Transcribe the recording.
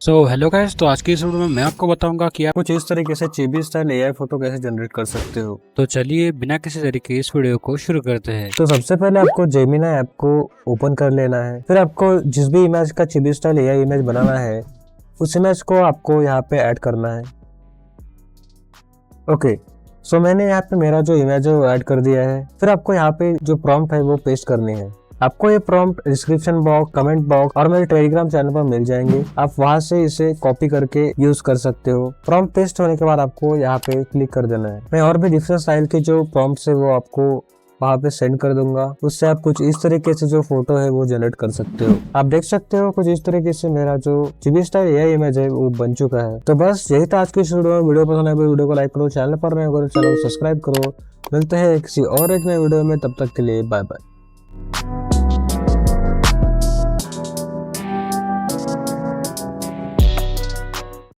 Hello guys, तो आज की इस वीडियो में मैं आपको बताऊंगा कि आप कुछ इस तरीके से चिबी स्टाइल एआई फोटो कैसे जनरेट कर सकते हो। तो चलिए बिना किसी तरीके इस वीडियो को शुरू करते हैं। तो सबसे पहले आपको जेमिनी ऐप को ओपन कर लेना है। फिर आपको जिस भी इमेज का चिबी स्टाइल एआई इमेज बनाना है उस इमेज को आपको यहाँ पे ऐड करना है। ओके, सो मैंने यहाँ पे मेरा जो इमेज है वो ऐड कर दिया है। फिर आपको यहाँ पे जो प्रॉम्प्ट है वो पेस्ट करनी है। आपको ये prompt description box, comment box और मेरे टेलीग्राम चैनल पर मिल जाएंगे। आप वहां से इसे कॉपी करके यूज कर सकते हो। प्रॉम्प्ट पेस्ट होने के बाद आपको यहाँ पे क्लिक कर देना है। मैं और भी डिफरेंट स्टाइल के जो प्रॉम्प्ट्स है वो आपको वहाँ पे सेंड कर दूंगा। उससे आप कुछ इस तरीके से जो फोटो है वो जनरेट कर सकते हो। आप देख सकते हो कुछ इस तरीके से मेरा जो चिबी स्टाइल एआई इमेज है वो बन चुका है। तो बस यही था आज की इस वीडियो पसंद आए वीडियो को लाइक करो, चैनल पर नए हो चैनल को सब्सक्राइब करो। मिलते हैं किसी और एक नए वीडियो में, तब तक के लिए बाय बाय।